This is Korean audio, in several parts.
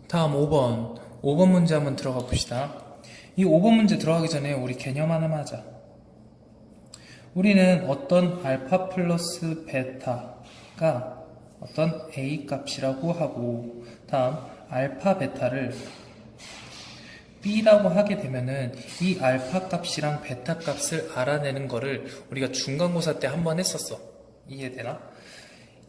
다음 5번 문제 한번 들어가 봅시다. 이 5번 문제 들어가기 전에 우리 개념 하나만 하자. 우리는 어떤 알파 플러스 베타가 어떤 A 값이라고 하고, 다음 알파 베타를 B라고 하게 되면은 이 알파 값이랑 베타 값을 알아내는 거를 우리가 중간고사 때 한번 했었어. 이해되나?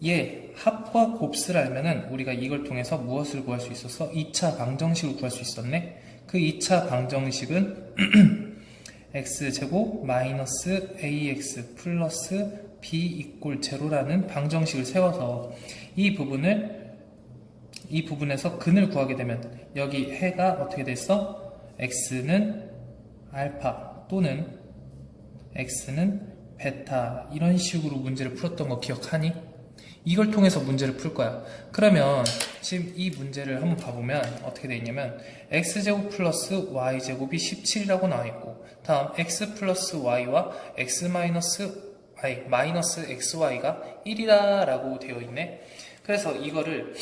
얘 합과 곱수를 알면은 우리가 이걸 통해서 무엇을 구할 수 있었어? 2차 방정식을 구할 수 있었네. 그 2차 방정식은 x제곱 마이너스 ax 플러스 b 이꼴 제로라는 방정식을 세워서 이 부분에서 근을 구하게 되면 여기 해가 어떻게 됐어? x는 알파 또는 x는 베타, 이런 식으로 문제를 풀었던 거 기억하니? 이걸 통해서 문제를 풀 거야. 그러면 지금 이 문제를 한번 봐보면 어떻게 되어 있냐면 x제곱 플러스 y제곱이 17이라고 나와 있고, 다음 x 플러스 y와 x 마이너스 xy가 1이다 라고 되어 있네. 그래서 이거를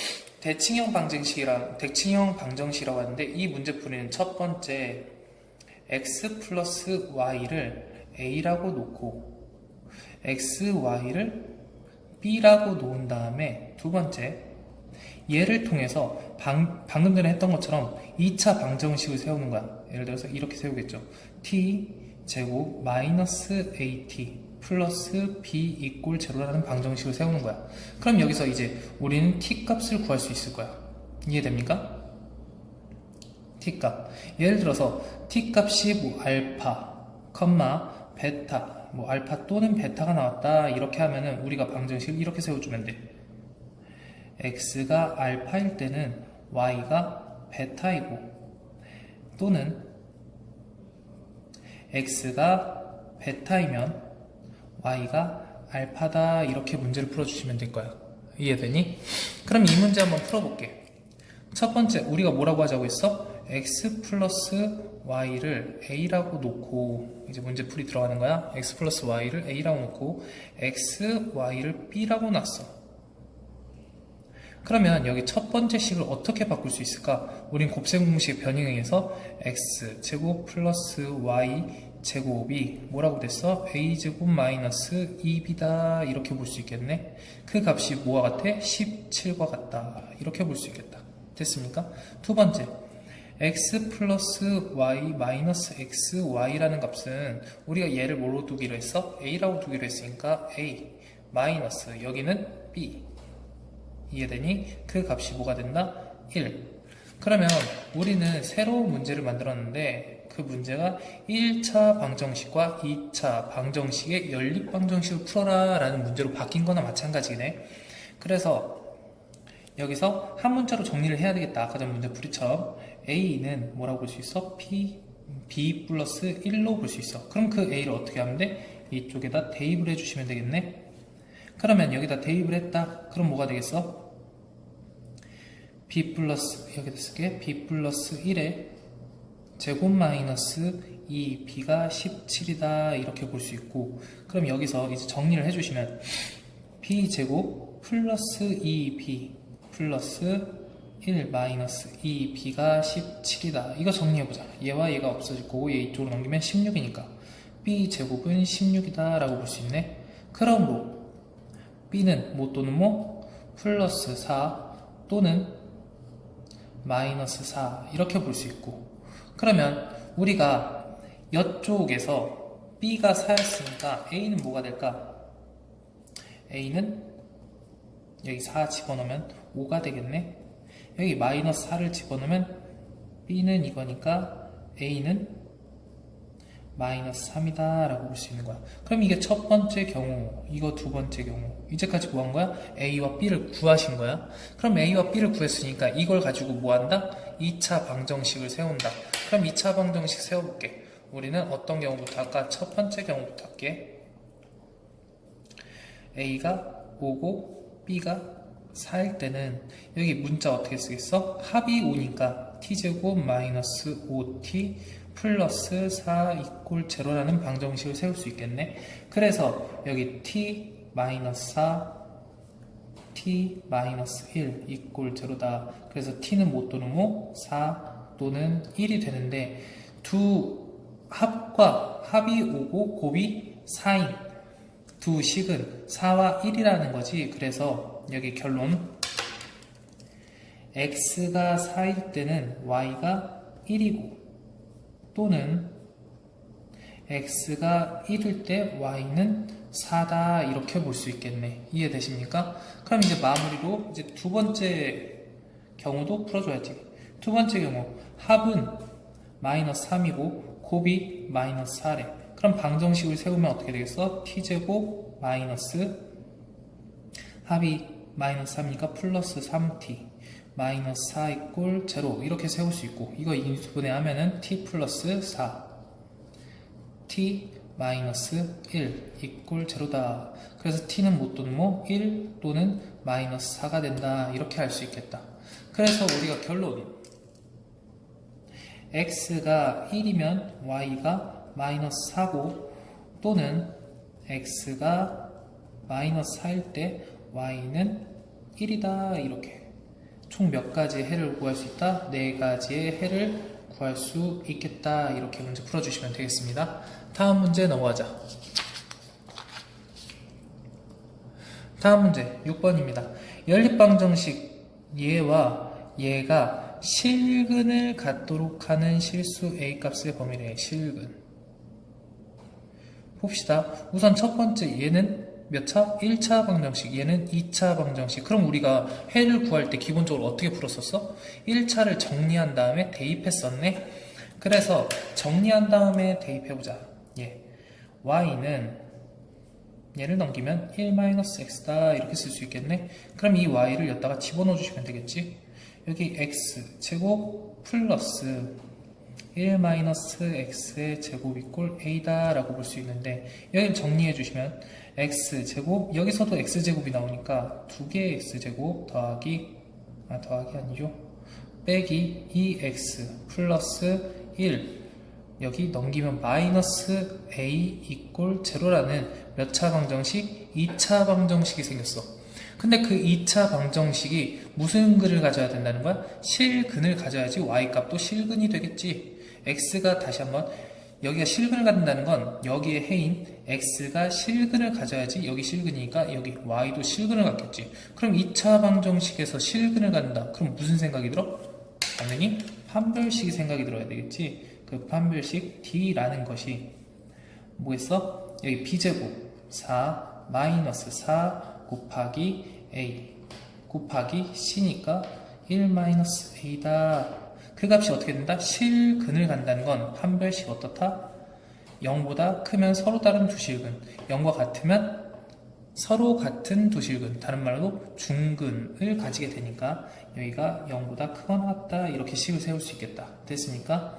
대칭형 방정식이라고 하는데, 이 문제 풀이는 첫 번째 x 플러스 y를 a라고 놓고 xy를 b라고 놓은 다음에, 두 번째 얘를 통해서 방금 전에 했던 것처럼 2차 방정식을 세우는 거야. 예를 들어서 이렇게 세우겠죠. t 제곱 마이너스 at 플러스 b 이꼴 제로라는 방정식을 세우는 거야. 그럼 여기서 이제 우리는 t 값을 구할 수 있을 거야. 이해됩니까? t 값. 예를 들어서 t 값이 뭐 알파, 베타, 뭐 알파 또는 베타가 나왔다 이렇게 하면은 우리가 방정식을 이렇게 세워주면 돼. x가 알파일 때는 y가 베타이고, 또는 x가 베타이면 y가 알파다, 이렇게 문제를 풀어주시면 될 거야. 이해되니? 그럼 이 문제 한번 풀어볼게. 첫 번째 우리가 뭐라고 하자고 했어? x 플러스 y를 a라고 놓고, 이제 문제 풀이 들어가는 거야. x 플러스 y를 a라고 놓고 x, y를 b라고 놨어. 그러면 여기 첫 번째 식을 어떻게 바꿀 수 있을까? 우린 곱셈 공식의 변형에 의해서 x 제곱 플러스 y 제곱이 뭐라고 됐어? a 제곱 마이너스 2b다, 이렇게 볼 수 있겠네. 그 값이 뭐와 같아? 17과 같다, 이렇게 볼 수 있겠다. 됐습니까? 두 번째 x 플러스 y 마이너스 xy라는 값은 우리가 얘를 뭐로 두기로 했어? a라고 두기로 했으니까 a 마이너스 여기는 b. 이해되니? 그 값이 뭐가 된다? 1. 그러면 우리는 새로운 문제를 만들었는데, 그 문제가 1차 방정식과 2차 방정식의 연립방정식을 풀어라 라는 문제로 바뀐 거나 마찬가지네. 그래서 여기서 한 문자로 정리를 해야 되겠다. 아까 전 문제 풀이처럼 a는 뭐라고 볼 수 있어? b 플러스 1로 볼 수 있어. 그럼 그 a를 어떻게 하면 돼? 이쪽에다 대입을 해주시면 되겠네. 그러면 여기다 대입을 했다. 그럼 뭐가 되겠어? b 플러스, 여기다 쓸게. b 플러스 1에 제곱 마이너스 2b가 17이다, 이렇게 볼 수 있고, 그럼 여기서 이제 정리를 해주시면 b 제곱 플러스 2b 플러스 1 마이너스 2b가 17이다. 이거 정리해보자. 얘와 얘가 없어질 거고 얘 이쪽으로 넘기면 16이니까 b 제곱은 16이다 라고 볼 수 있네. 그러므로 b는 뭐 또는 뭐 플러스 4 또는 마이너스 4, 이렇게 볼 수 있고, 그러면 우리가 이쪽에서 b가 4였으니까 a는 뭐가 될까? a는 여기 4 집어넣으면 5가 되겠네. 여기 마이너스 4를 집어넣으면 b는 이거니까 a는 마이너스 3이다 라고 볼 수 있는 거야. 그럼 이게 첫 번째 경우, 이거 두 번째 경우. 이제까지 구한 거야? a와 b를 구하신 거야. 그럼 a와 b를 구했으니까 이걸 가지고 뭐 한다? 2차 방정식을 세운다. 그럼 2차 방정식 세워볼게. 우리는 어떤 경우부터 할까? 첫 번째 경우부터 할게. a가 5고 b가 4일 때는 여기 문자 어떻게 쓰겠어? 합이 5니까 t제곱 마이너스 5t 플러스 4 이꼴 제로라는 방정식을 세울 수 있겠네. 그래서 여기 t 마이너스 4 t-1 이꼴 제로다. 그래서 t는 뭐 또는 뭐 4 또는 1이 되는데 두 합이 5고 곱이 4인 두 식은 4와 1이라는 거지. 그래서 여기 결론 x가 4일 때는 y가 1이고 또는 x가 1일 때 y는 4다 이렇게 볼 수 있겠네. 이해되십니까? 그럼 이제 마무리로 이제 두 번째 경우도 풀어줘야지. 두 번째 경우 합은 마이너스 3이고 곱이 마이너스 4래. 그럼 방정식을 세우면 어떻게 되겠어? t제곱 마이너스 합이 마이너스 3이니까 플러스 3t 마이너스 4 이꼴 0 이렇게 세울 수 있고 이거 인수분해 하면은 t 플러스 4 t 마이너스 1 이꼴 0다. 그래서 t는 뭐 또는 뭐 1 또는 마이너스 4가 된다. 이렇게 할 수 있겠다. 그래서 우리가 결론 x가 1이면 y가 마이너스 4고 또는 x가 마이너스 4일 때 y는 1이다. 이렇게 총 몇 가지의 해를 구할 수 있다? 4가지의 해를 구할 수 있겠다. 이렇게 문제 풀어주시면 되겠습니다. 다음 문제 넘어가자. 다음 문제 6번입니다. 연립방정식 얘와 얘가 실근을 갖도록 하는 실수 a 값의 범위래. 실근 봅시다. 우선 첫 번째 얘는 몇 차? 1차 방정식, 얘는 2차 방정식. 그럼 우리가 해를 구할 때 기본적으로 어떻게 풀었었어? 1차를 정리한 다음에 대입했었네. 그래서 정리한 다음에 대입해보자. y는 얘를 넘기면 1-x다 이렇게 쓸 수 있겠네. 그럼 이 y를 여기다가 집어넣어 주시면 되겠지. 여기 x 제곱 플러스 1-x의 제곱 이꼴 a다 라고 볼 수 있는데 여기를 정리해 주시면 x제곱 여기서도 x제곱이 나오니까 2개의 x제곱 더하기 아니죠 빼기 2x 플러스 1 여기 넘기면 마이너스 a 이꼴 0라는 몇 차 방정식? 2차 방정식이 생겼어. 근데 그 2차 방정식이 무슨 근을 가져야 된다는 거야? 실근을 가져야지 y값도 실근이 되겠지. x가 다시 한번 여기가 실근을 갖는다는 건 여기에 해인 x가 실근을 가져야지 여기 실근이니까 여기 y도 실근을 갖겠지. 그럼 2차 방정식에서 실근을 갖는다. 그럼 무슨 생각이 들어? 당연히 판별식이 생각이 들어야 되겠지. 그 판별식 d라는 것이 뭐겠어? 여기 b제곱 4 마이너스 4 곱하기 a 곱하기 c니까 1-a다. 그 값이 어떻게 된다? 실근을 간다는 건 판별식 어떻다? 0보다 크면 서로 다른 두 실근, 0과 같으면 서로 같은 두 실근, 다른 말로 중근을 가지게 되니까 여기가 0보다 크거나 같다 이렇게 식을 세울 수 있겠다. 됐습니까?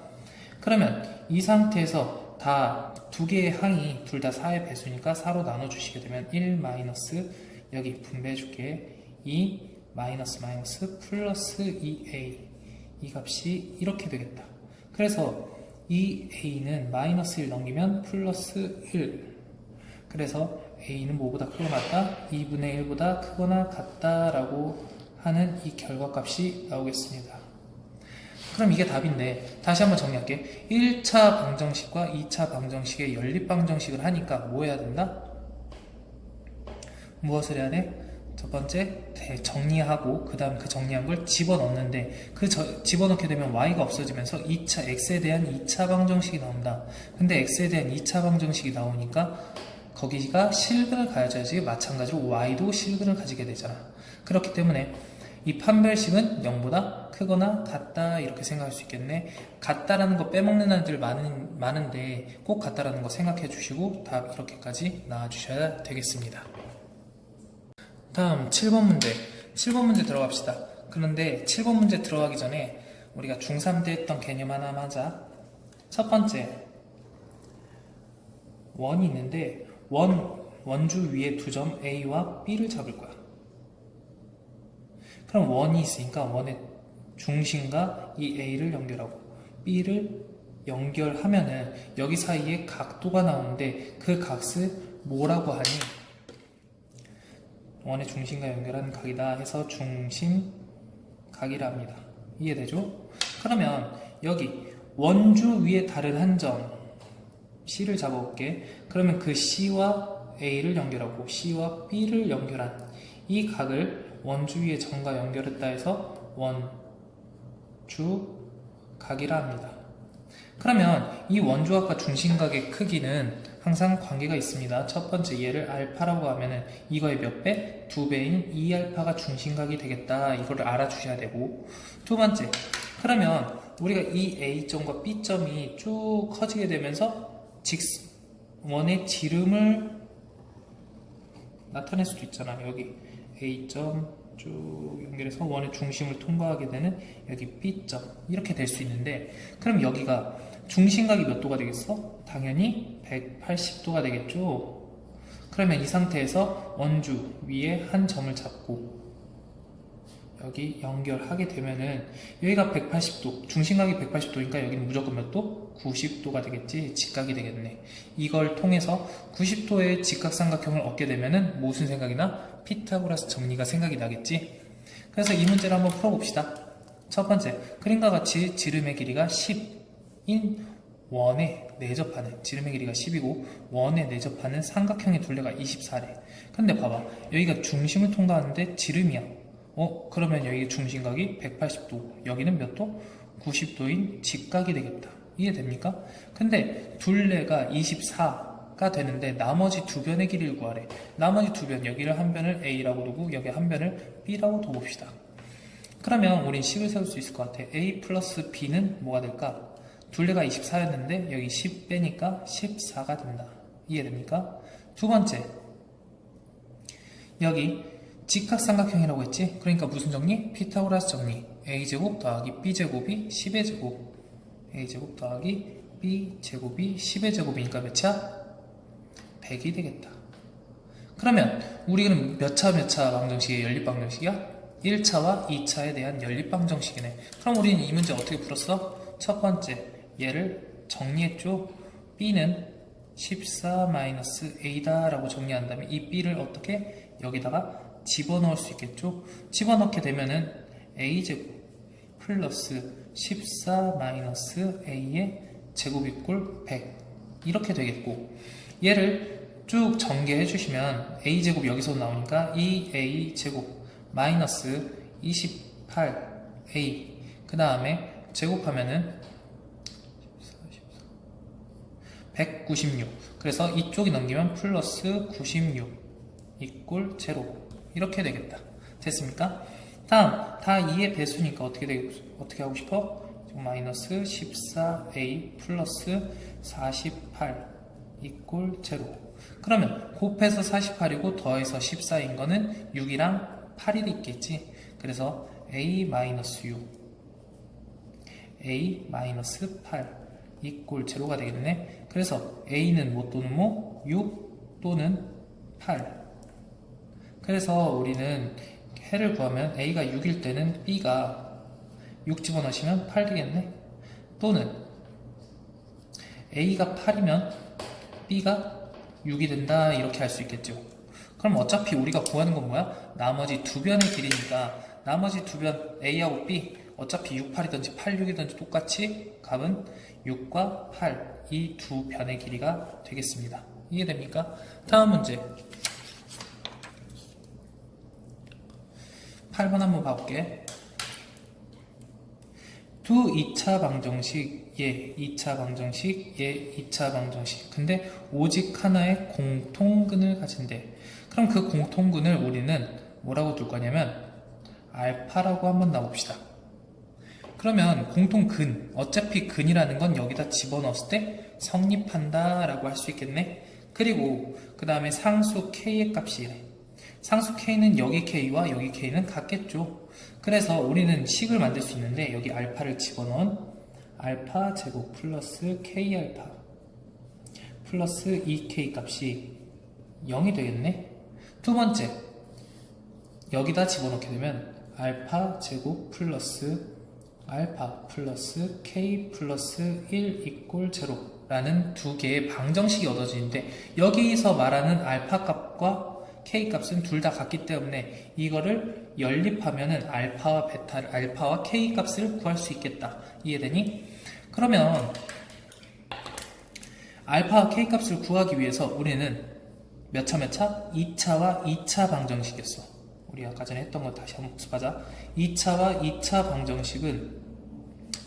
그러면 이 상태에서 다 두 개의 항이 둘 다 4의 배수니까 4로 나눠주시게 되면 1 마이너스 여기 분배해줄게 2 마이너스 마이너스 플러스 2a 이 값이 이렇게 되겠다. 그래서 이 a는 마이너스 1 넘기면 플러스 1 그래서 a는 뭐보다 크거나 같다? 2분의 1보다 크거나 같다 라고 하는 이 결과값이 나오겠습니다. 그럼 이게 답인데 다시 한번 정리할게. 1차 방정식과 2차 방정식의 연립방정식을 하니까 뭐 해야 된다? 무엇을 해야 돼? 첫 번째 정리하고 그 다음 그 정리한 걸 집어넣는데 집어넣게 되면 y가 없어지면서 x에 대한 2차 방정식이 나온다. 근데 x에 대한 2차 방정식이 나오니까 거기가 실근을 가져야지 마찬가지로 y도 실근을 가지게 되잖아. 그렇기 때문에 이 판별식은 0보다 크거나 같다 이렇게 생각할 수 있겠네. 같다라는 거 빼먹는 아이들 많은데 꼭 같다라는 거 생각해 주시고 답 이렇게까지 나와 주셔야 되겠습니다. 다음 7번 문제. 7번 문제 들어갑시다. 그런데 7번 문제 들어가기 전에 우리가 중3 때 했던 개념 하나만 하자. 첫 번째 원이 있는데 원주 위에 두 점 A와 B를 잡을 거야. 그럼 원이 있으니까 원의 중심과 이 A를 연결하고 B를 연결하면은 여기 사이에 각도가 나오는데 그 값을 뭐라고 하니? 원의 중심과 연결한 각이다 해서 중심각이라 합니다. 이해되죠? 그러면 여기 원주 위에 다른 한 점 C를 잡아볼게. 그러면 그 C와 A를 연결하고 C와 B를 연결한 이 각을 원주 위에 점과 연결했다 해서 원주각이라 합니다. 그러면 이 원주각과 중심각의 크기는 항상 관계가 있습니다. 첫 번째 얘를 알파라고 하면은 이거의 몇 배? 2배인 2알파가 중심각이 되겠다. 이거를 알아주셔야 되고, 두 번째, 그러면 우리가 이 A점과 B점이 쭉 커지게 되면서 원의 지름을 나타낼 수도 있잖아. 여기 A점 쭉 연결해서 원의 중심을 통과하게 되는 여기 B점, 이렇게 될 수 있는데, 그럼 여기가 중심각이 몇 도가 되겠어? 당연히 180도가 되겠죠. 그러면 이 상태에서 원주 위에 한 점을 잡고 여기 연결하게 되면은 여기가 180도, 중심각이 180도니까 여기는 무조건 몇 도? 90도가 되겠지. 직각이 되겠네. 이걸 통해서 90도의 직각삼각형을 얻게 되면은 무슨 생각이 나? 피타고라스 정리가 생각이 나겠지. 그래서 이 문제를 한번 풀어봅시다. 첫 번째, 그림과 같이 지름의 길이가 10인 원에 내접하는, 지름의 길이가 10이고 원에 내접하는 삼각형의 둘레가 24래. 근데 봐봐, 여기가 중심을 통과하는데 지름이야. 그러면 여기 중심각이 180도, 여기는 몇 도? 90도인 직각이 되겠다. 이해됩니까? 근데 둘레가 24가 되는데 나머지 두 변의 길이를 구하래. 나머지 두 변, 여기를 한 변을 A라고 두고 여기 한 변을 B라고 둬봅시다. 그러면 우린 식을 세울 수 있을 것 같아. A 플러스 B는 뭐가 될까? 둘레가 24였는데 여기 10 빼니까 14가 된다. 이해됩니까? 두 번째, 여기 직각삼각형이라고 했지? 그러니까 무슨 정리? 피타고라스 정리. A제곱 더하기 B제곱이 10의 제곱, A제곱 더하기 B제곱이 10의 제곱이니까 몇차? 100이 되겠다. 그러면 우리는 몇 차 방정식이야? 연립방정식이야? 1차와 2차에 대한 연립방정식이네. 그럼 우리는 이 문제 어떻게 풀었어? 첫 번째, 얘를 정리했죠? B는 14-A다 라고 정리한 다음에 이 B를 어떻게? 여기다가 집어넣을 수 있겠죠? 집어넣게 되면은 A제곱 플러스 14-A의 제곱 이꼴 100 이렇게 되겠고, 얘를 쭉 전개해 주시면 A제곱 여기서 나오니까 2A제곱 마이너스 28A 그 다음에 제곱하면은 196. 그래서 이쪽이 넘기면 플러스 96 이꼴 0 이렇게 되겠다. 됐습니까? 다음, 다 2의 배수니까 어떻게 하고 싶어? 마이너스 14A 플러스 48 이꼴 0. 그러면 곱해서 48이고 더해서 14인 거는 6이랑 8이 있겠지. 그래서 A 마이너스 6 A 마이너스 8 이꼴 0가 되겠네. 그래서 A는 뭐 또는 뭐? 6 또는 8. 그래서 우리는 해를 구하면 A가 6일 때는 B가 6 집어넣으시면 8 되겠네. 또는 A가 8이면 B가 6이 된다, 이렇게 할 수 있겠죠. 그럼 어차피 우리가 구하는 건 뭐야? 나머지 두 변의 길이니까 나머지 두 변 A하고 B 어차피 6, 8이든지 8, 6이든지 똑같이 값은 6과 8 이 두 변의 길이가 되겠습니다. 이해됩니까? 다음 문제 8번 한번 봐볼게. 두 2차 방정식, 예 2차 방정식, 예 2차 방정식. 근데 오직 하나의 공통근을 가진대. 그럼 그 공통근을 우리는 뭐라고 둘 거냐면 알파라고 한번 놔봅시다. 그러면 공통근, 어차피 근이라는 건 여기다 집어넣었을 때 성립한다 라고 할 수 있겠네. 그리고 그 다음에 상수 k의 값이래. 상수 k는 여기 k와 여기 k는 같겠죠. 그래서 우리는 식을 만들 수 있는데 여기 알파를 집어넣은 알파 제곱 플러스 k 알파 플러스 2k 값이 0이 되겠네. 두 번째, 여기다 집어넣게 되면 알파 제곱 플러스 알파 플러스 k 플러스 1 이꼴 0 라는 두 개의 방정식이 얻어지는데, 여기서 말하는 알파 값과 K 값은 둘 다 같기 때문에 이거를 연립하면은 알파와 K 값을 구할 수 있겠다. 이해되니? 그러면 알파와 K 값을 구하기 위해서 우리는 몇 차 몇 차? 2차와 2차 방정식이었어. 우리 아까 전에 했던 거 다시 한번 복습하자. 2차와 2차 방정식은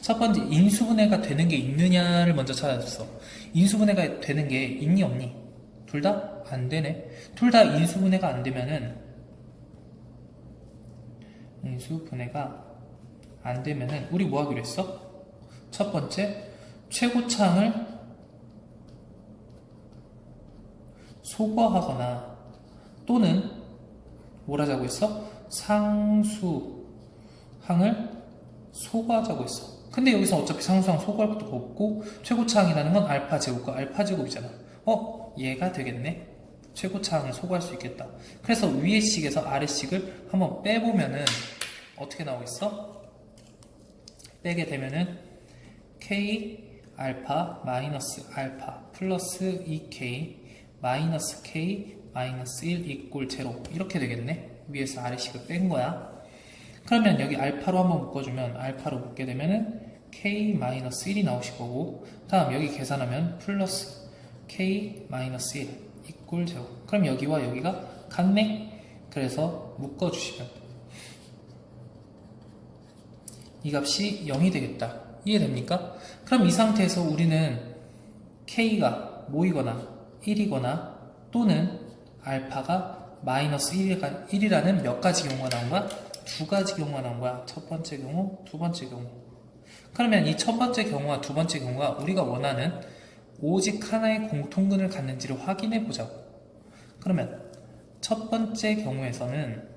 첫 번째 인수분해가 되는 게 있느냐를 먼저 찾아줬어. 인수분해가 되는 게 있니 없니? 둘 다 안 되네. 둘 다 인수분해가 안 되면은 우리 뭐 하기로 했어? 첫 번째 최고차항을 소거하거나 또는 뭘 하자고 했어? 상수항을 소거하자고 했어. 근데 여기서 어차피 상수항 소거할 것도 없고 최고차항이라는 건 알파 제곱과 알파 제곱이잖아. 얘가 되겠네. 최고차항을 소거할 수 있겠다. 그래서 위의 식에서 아래 식을 한번 빼보면은 어떻게 나오겠어? 빼게 되면은 K 알파 마이너스 알파 플러스 2K 마이너스 K 마이너스 1 이꼴 제로 이렇게 되겠네. 위에서 아래 식을 뺀 거야. 그러면 여기 알파로 한번 묶어주면 알파로 묶게 되면은 K 마이너스 1이 나오실 거고 다음 여기 계산하면 플러스 K 마이너스 1 이꼴 제로. 그럼 여기와 여기가 같네. 그래서 묶어주시면 이 값이 0이 되겠다. 이해됩니까? 그럼 이 상태에서 우리는 K가 모이거나 1이거나 또는 알파가 마이너스 1이라는 몇 가지 경우가 나온 거야? 두 가지 경우가 나온 거야. 첫 번째 경우, 두 번째 경우. 그러면 이 첫 번째 경우와 두 번째 경우가 우리가 원하는 오직 하나의 공통근을 갖는지를 확인해 보자고. 그러면 첫 번째 경우에서는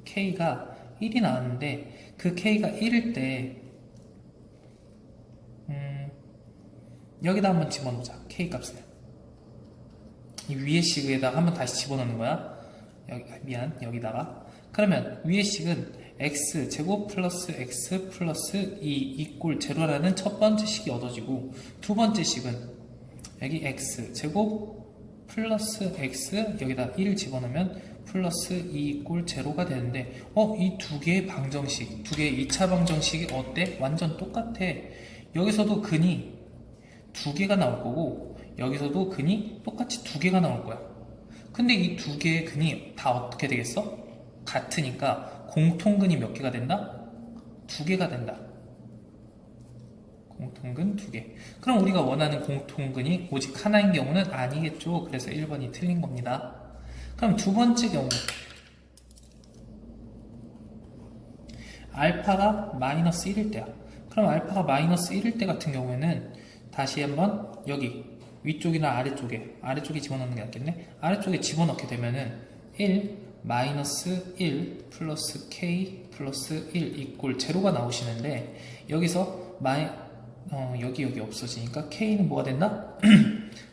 K가 1이 나왔는데 그 K가 1일 때 여기다 한번 집어넣자. K 값을 이 위의 식에다가 한번 다시 집어넣는 거야. 여기다가 그러면 위의 식은 x 제곱 플러스 x 플러스 2 이꼴 제로라는 첫 번째 식이 얻어지고 두 번째 식은 여기 x 제곱 플러스 x 여기다 1을 집어넣으면 플러스 2 이꼴 제로가 되는데 이 두 개의 방정식, 두 개의 2차 방정식이 어때? 완전 똑같아. 여기서도 근이 두 개가 나올 거고 여기서도 근이 똑같이 두 개가 나올 거야. 근데 이 두 개의 근이 다 어떻게 되겠어? 같으니까 공통근이 몇 개가 된다? 두 개가 된다. 공통근 두 개. 그럼 우리가 원하는 공통근이 오직 하나인 경우는 아니겠죠. 그래서 1번이 틀린 겁니다. 그럼 두 번째 경우 알파가 마이너스 1일 때야. 그럼 알파가 마이너스 1일 때 같은 경우에는 다시 한번 여기 위쪽이나 아래쪽에 집어넣는 게 낫겠네. 아래쪽에 집어넣게 되면은 1 마이너스 1 플러스 k 플러스 1 이꼴 제로가 나오시는데 여기서 여기 없어지니까 k는 뭐가 된다?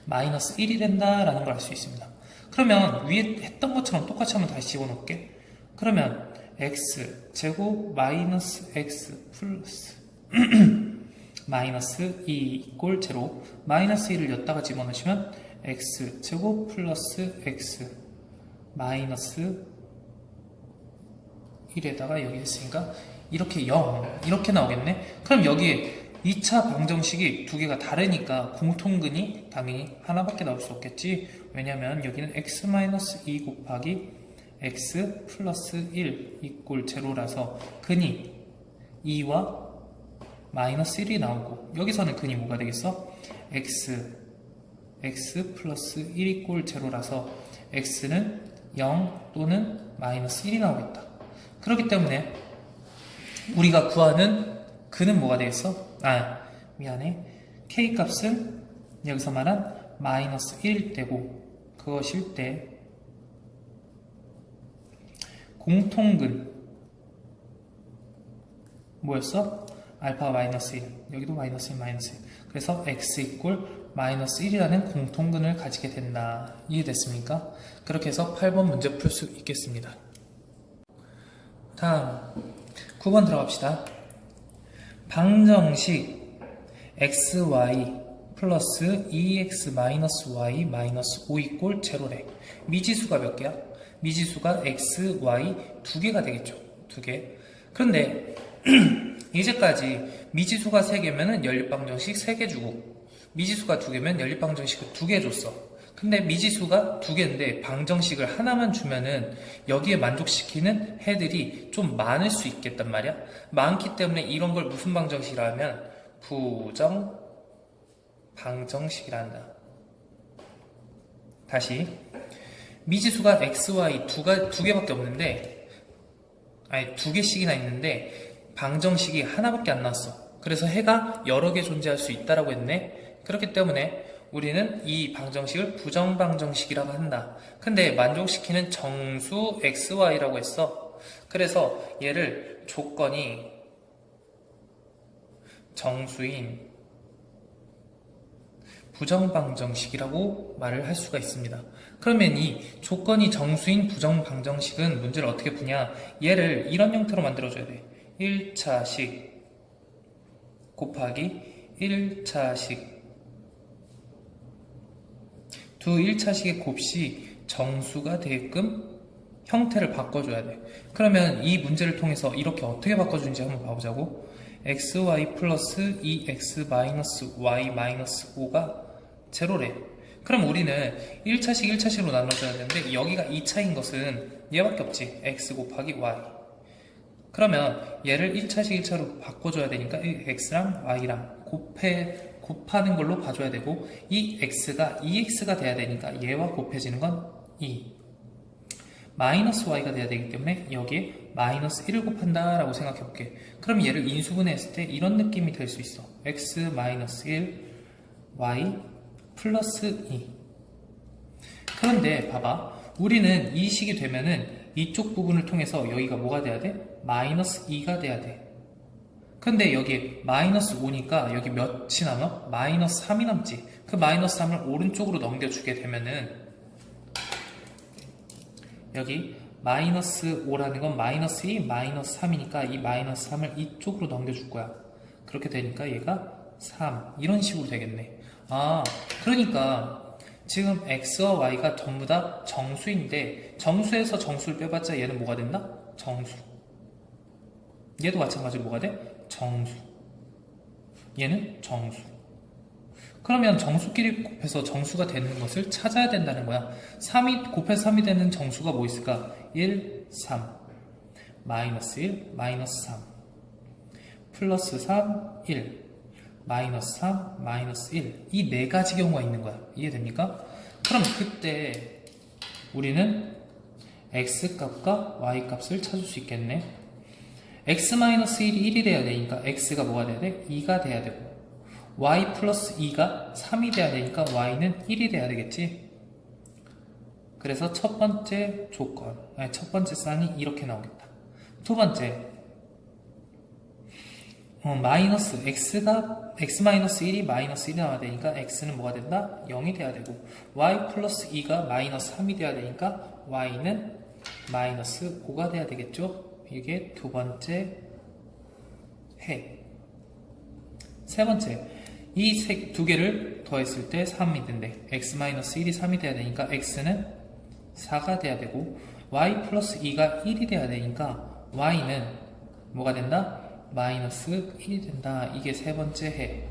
마이너스 1이 된다라는 걸 알 수 있습니다. 그러면 위에 했던 것처럼 똑같이 한번 다시 집어넣을게. 그러면 x 제곱 마이너스 x 플러스 마이너스 2 이꼴 제로. 마이너스 1을 엿다가 집어넣으시면 x 제곱 플러스 x 마이너스 1에다가 여기 했으니까 이렇게 0 이렇게 나오겠네. 그럼 여기에 2차 방정식이 두 개가 다르니까 공통근이 당연히 하나밖에 나올 수 없겠지. 왜냐면 여기는 x-2 곱하기 x 플러스 1 이꼴 제로라서 근이 2와 마이너스 1이 나오고 여기서는 근이 뭐가 되겠어? x 플러스 1 이꼴 제로라서 x는 0 또는 마이너스 1이 나오겠다. 그렇기 때문에 우리가 구하는 근은 뭐가 되겠어? K 값은 여기서 말한 마이너스 1일 때고 그것일 때 공통근 뭐였어? 알파 마이너스 1 여기도 마이너스 1 마이너스 1 그래서 x 이꼴 마이너스 1이라는 공통근을 가지게 된다. 이해됐습니까? 그렇게 해서 8번 문제 풀 수 있겠습니다. 다음 9번 들어갑시다. 방정식 xy 플러스 2x 마이너스 y 마이너스 5 이꼴 제로래. 미지수가 몇 개야? 미지수가 x, y 두 개가 되겠죠. 두 개. 그런데 이제까지 미지수가 3개면은 연립방정식 3개 주고 미지수가 2개면 연립방정식을 2개 줬어. 근데 미지수가 2개인데 방정식을 하나만 주면은 여기에 만족시키는 해들이 좀 많을 수 있겠단 말이야. 많기 때문에 이런 걸 무슨 방정식이라 하면 부정 방정식이라 한다. 다시 미지수가 x, y 두 개밖에 없는데 아니 2개씩이나 있는데 방정식이 하나밖에 안 나왔어. 그래서 해가 여러 개 존재할 수 있다라고 했네. 그렇기 때문에 우리는 이 방정식을 부정방정식이라고 한다. 근데 만족시키는 정수 xy라고 했어. 그래서 얘를 조건이 정수인 부정방정식이라고 말을 할 수가 있습니다. 그러면 이 조건이 정수인 부정방정식은 문제를 어떻게 푸냐? 얘를 이런 형태로 만들어줘야 돼. 1차식 곱하기 1차식 두 1차식의 곱이 정수가 되게끔 형태를 바꿔줘야 돼. 그러면 이 문제를 통해서 이렇게 어떻게 바꿔주는지 한번 봐보자고. xy 플러스 2x 마이너스 y 마이너스 5가 제로래. 그럼 우리는 1차식 1차식으로 나눠줘야 되는데 여기가 2차인 것은 얘밖에 없지. x 곱하기 y. 그러면 얘를 1차식 1차로 바꿔줘야 되니까 x랑 y랑 곱하는 걸로 봐줘야 되고 이 x가 2x가 돼야 되니까 얘와 곱해지는 건 2. 마이너스 y가 돼야 되기 때문에 여기에 마이너스 1을 곱한다 라고 생각해 볼게. 그럼 얘를 인수분해했을 때 이런 느낌이 될 수 있어. x 마이너스 1 y 플러스 2. 그런데 봐봐, 우리는 이 식이 되면은 이쪽 부분을 통해서 여기가 뭐가 돼야 돼? 마이너스 2가 돼야 돼. 근데 여기 마이너스 5니까 여기 몇이 남아? 마이너스 3이 남지. 그 마이너스 3을 오른쪽으로 넘겨주게 되면은 여기 마이너스 5라는 건 마이너스 2, 마이너스 3이니까 이 마이너스 3을 이쪽으로 넘겨줄 거야. 그렇게 되니까 얘가 3 이런 식으로 되겠네. 아, 그러니까 지금 x와 y가 전부 다 정수인데 정수에서 정수를 빼봤자 얘는 뭐가 된다? 정수. 얘도 마찬가지로 뭐가 돼? 정수. 얘는 정수. 그러면 정수끼리 곱해서 정수가 되는 것을 찾아야 된다는 거야. 3이 곱해서 3이 되는 정수가 뭐 있을까? 1, 3 마이너스 1, 마이너스 3 플러스 3, 1 마이너스 3, 마이너스 1 이 네 가지 경우가 있는 거야. 이해됩니까? 그럼 그때 우리는 x값과 y값을 찾을 수 있겠네. x-1이 1이 돼야 되니까 x가 뭐가 돼야 돼? 2가 돼야 되고 y 플러스 2가 3이 돼야 되니까 y는 1이 돼야 되겠지. 그래서 첫 번째 조건, 첫 번째 쌍이 이렇게 나오겠다. 두 번째, 마이너스 x-1이 마이너스 1이 나와야 되니까 x는 뭐가 된다? 0이 돼야 되고 y 플러스 2가 마이너스 3이 돼야 되니까 y는 마이너스 5가 돼야 되겠죠. 이게 두 번째 해. 세 번째, 이 두 개를 더했을 때 3이 된대. x-1이 3이 돼야 되니까 x는 4가 돼야 되고 y 플러스 2가 1이 돼야 되니까 y는 뭐가 된다? 마이너스 1이 된다. 이게 세 번째 해.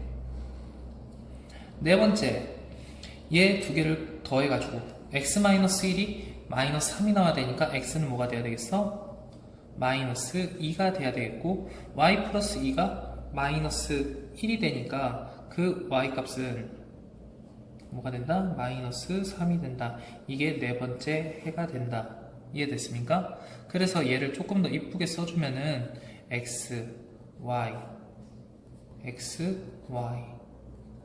네 번째, 얘 두 개를 더해가지고 x-1이 마이너스 3이 나와야 되니까 x는 뭐가 돼야 되겠어? 마이너스 2가 돼야 되겠고 y 플러스 2가 마이너스 1이 되니까 그 y값은 뭐가 된다? 마이너스 3이 된다. 이게 네 번째 해가 된다. 이해됐습니까? 그래서 얘를 조금 더 이쁘게 써주면은 x, y, x, y,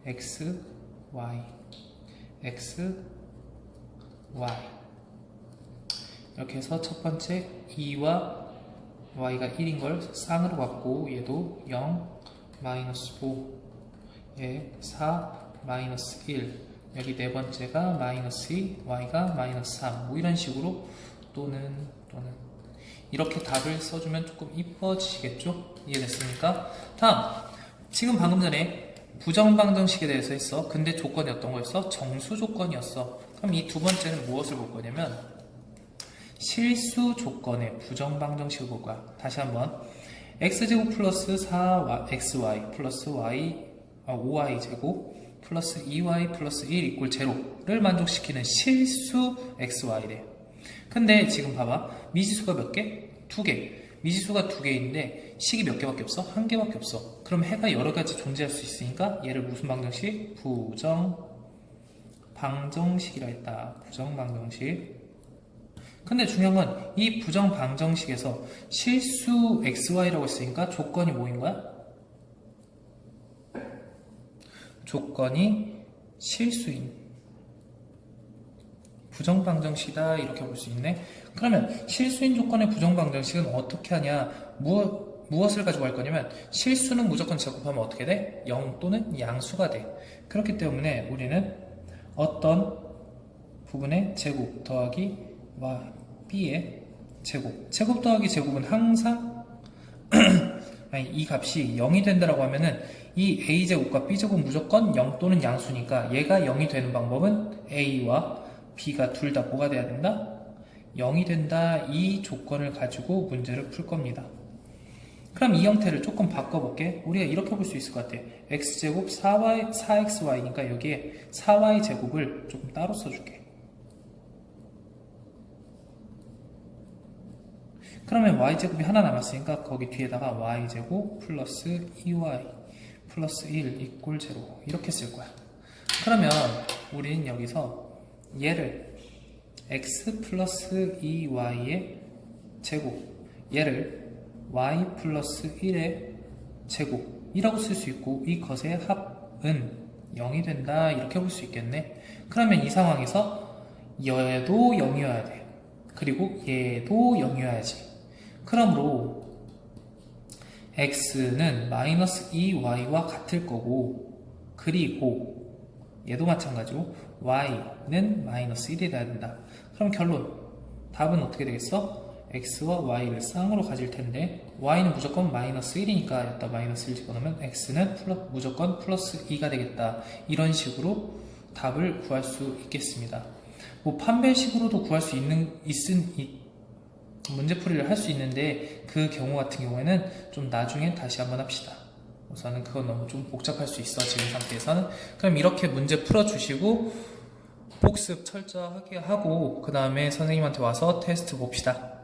x, y, x, y 이렇게 해서 첫 번째 2와 y가 1인 걸 쌍으로 갖고 얘도 0, 마이너스 5, 얘 4, 마이너스 1 여기 네 번째가 마이너스 2, y가 마이너스 3 뭐 이런 식으로 또는 이렇게 답을 써주면 조금 이뻐지시겠죠? 이해됐습니까? 다음, 지금 방금 전에 부정방정식에 대해서 했어. 근데 조건이 어떤 거였어? 정수 조건이었어. 그럼 이 두 번째는 무엇을 볼 거냐면 실수 조건의 부정방정식을 볼 거야. 다시 한번 x제곱 플러스 4xy 플러스 5y제곱 플러스 2y 플러스 1 이꼴 0를 만족시키는 실수 xy래. 근데 지금 봐봐. 미지수가 몇 개? 2개. 미지수가 2개인데 식이 몇 개밖에 없어? 1개밖에 없어. 그럼 해가 여러 가지 존재할 수 있으니까 얘를 무슨 방정식? 부정방정식이라 했다. 부정방정식. 근데 중요한 건 이 부정방정식에서 실수 xy라고 했으니까 조건이 뭐인 거야? 조건이 실수인 부정방정식이다 이렇게 볼 수 있네. 그러면 실수인 조건의 부정방정식은 어떻게 하냐? 무엇을 가지고 할 거냐면 실수는 무조건 제곱하면 어떻게 돼? 0 또는 양수가 돼. 그렇기 때문에 우리는 어떤 부분의 제곱 더하기 b의 제곱 더하기 제곱은 항상 아니, 이 값이 0이 된다라고 하면은 이 a제곱과 b제곱 무조건 0 또는 양수니까 얘가 0이 되는 방법은 a와 b가 둘 다 뭐가 돼야 된다? 0이 된다. 이 조건을 가지고 문제를 풀 겁니다. 그럼 이 형태를 조금 바꿔볼게. 우리가 이렇게 볼 수 있을 것 같아. x제곱 4xy니까 여기에 4y제곱을 조금 따로 써줄게. 그러면 y제곱이 하나 남았으니까 거기 뒤에다가 y제곱 플러스 2y 플러스 1 이꼴 0 이렇게 쓸 거야. 그러면 우리는 여기서 얘를 x 플러스 2y의 제곱, 얘를 y 플러스 1의 제곱이라고 쓸 수 있고 이 것의 합은 0이 된다 이렇게 볼 수 있겠네. 그러면 이 상황에서 얘도 0이어야 돼. 그리고 얘도 0이어야지. 그러므로 x는 마이너스 2y와 같을 거고 그리고 얘도 마찬가지로 y는 마이너스 1이 돼야 된다. 그럼 결론 답은 어떻게 되겠어? x와 y를 쌍으로 가질 텐데 y는 무조건 마이너스 1이니까 여기다 마이너스 1 집어넣으면 x는 무조건 플러스 2가 되겠다. 이런 식으로 답을 구할 수 있겠습니다. 뭐 판별식으로도 구할 수 문제풀이를 할 수 있는데 그 경우 같은 경우에는 좀 나중에 다시 한번 합시다. 우선은 그건 너무 좀 복잡할 수 있어 지금 상태에서는. 그럼 이렇게 문제 풀어주시고 복습 철저하게 하고 그 다음에 선생님한테 와서 테스트 봅시다.